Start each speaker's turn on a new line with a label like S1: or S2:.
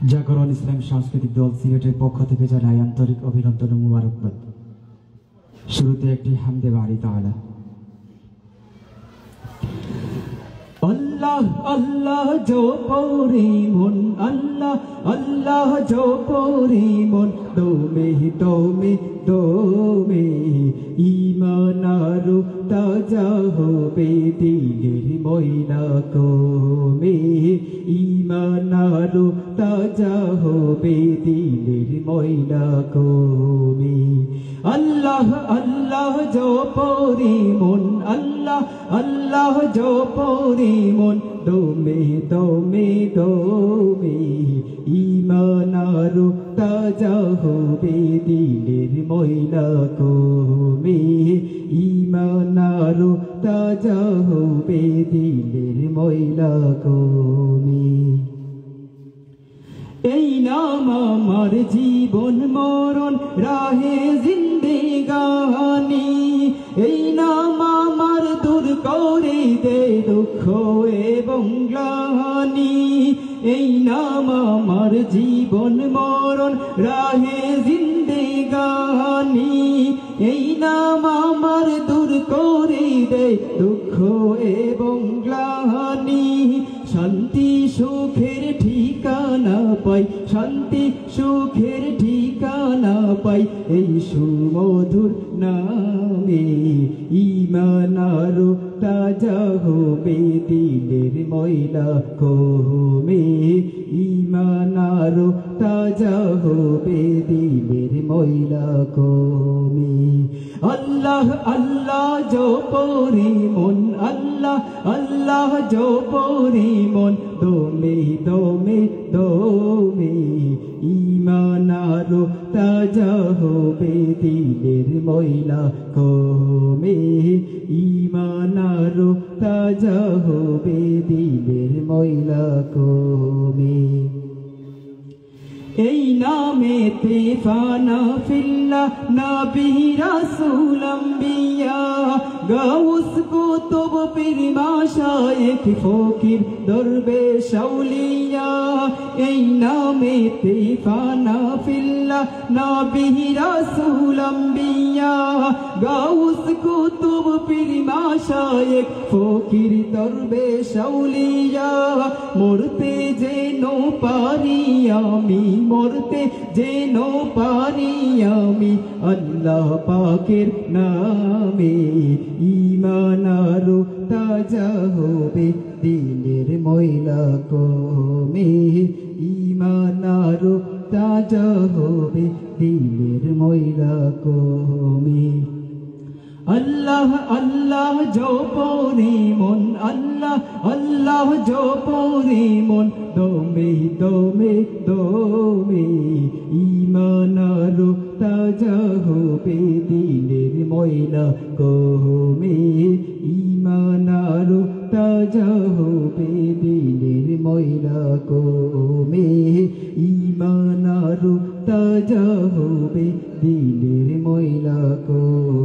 S1: জাগরণ ইসলাম সাংস্কৃতিক দল সিলেটের পক্ষ থেকে জানাই আন্তরিক অভিনন্দন ও মুবারকবাদ। শুরুতে একটি হামদে বাড়ি তাআলা। আল্লাহ আল্লাহ जो पौरी मन अल्लाह अल्लाह जो पौरी मन दो में ईमानारु ताजा होबे दिलेर मयना कमे ईमानारु ताजा होबे दिलेर मयना कमे अल्लाह अल्लाह जो पौरी मन अल्लाह अल्लाह जो पौरी मन दोमे ईमानारु ताजा होबे दिलेर मयना कमे ईमानारु ताजा होबे दिलेर मयना कमे এই নাম আমার জীবন মরণ রাহে জিন্দেগানি এই নাম আমার দূর করে দে দুঃখ এবং গ্লানি এই নাম আমার জীবন মরণ রাহে জিন্দেগানি এই নাম আমার দূর করে দে দুঃখ এবং গ্লানি শান্তি সুখের ঠিকানা পাই শান্তি সুখের ঠিকানা পাই এই সুমধুর নামে ঈমানারু তাজা হবে দিলের ময়লা কমে ঈমানারু তাজা হবে দিলের ময়লা কমে अल्लाह अल्लाह जो पौरी मन अल्लाह अल्लाह जो पौरी मन दोमे ईमानारु ताजा होबे दिलेर मयला कमे ईमानारु ताजा होबे दिलेर मयला कमे এই নামেতে ফানা ফিল্লাহ নবী রাসূল আম্বিয়া গাউস কুতুব পীর মাশায়েখ ফকির দরবেশ আউলিয়া এই নামেতে ফানা ফিল্লাহ নবী রাসূল আম্বিয়া গাউস কুতুব পীর মাশায়েখ ফকির দরবেশ আউলিয়া মরতে যেন পারি আমি মরতে যেন পারি আমি আল্লাহ পাকের নামে ঈমানারু তাজা হবে দিলের ময়লা কমে ঈমানারু তাজা হবে দিলের ময়লা কমে अल्लाह अल्लाह जो पौरी मन अल्लाह अल्लाह जो पौरी मन दोमे ईमानारु ताजा होबे दिलेर मयला कमे ईमानारु ताजा होबे दिलेर मयला कमे ईमानारु ताजा होबे दिलेर मयला कमे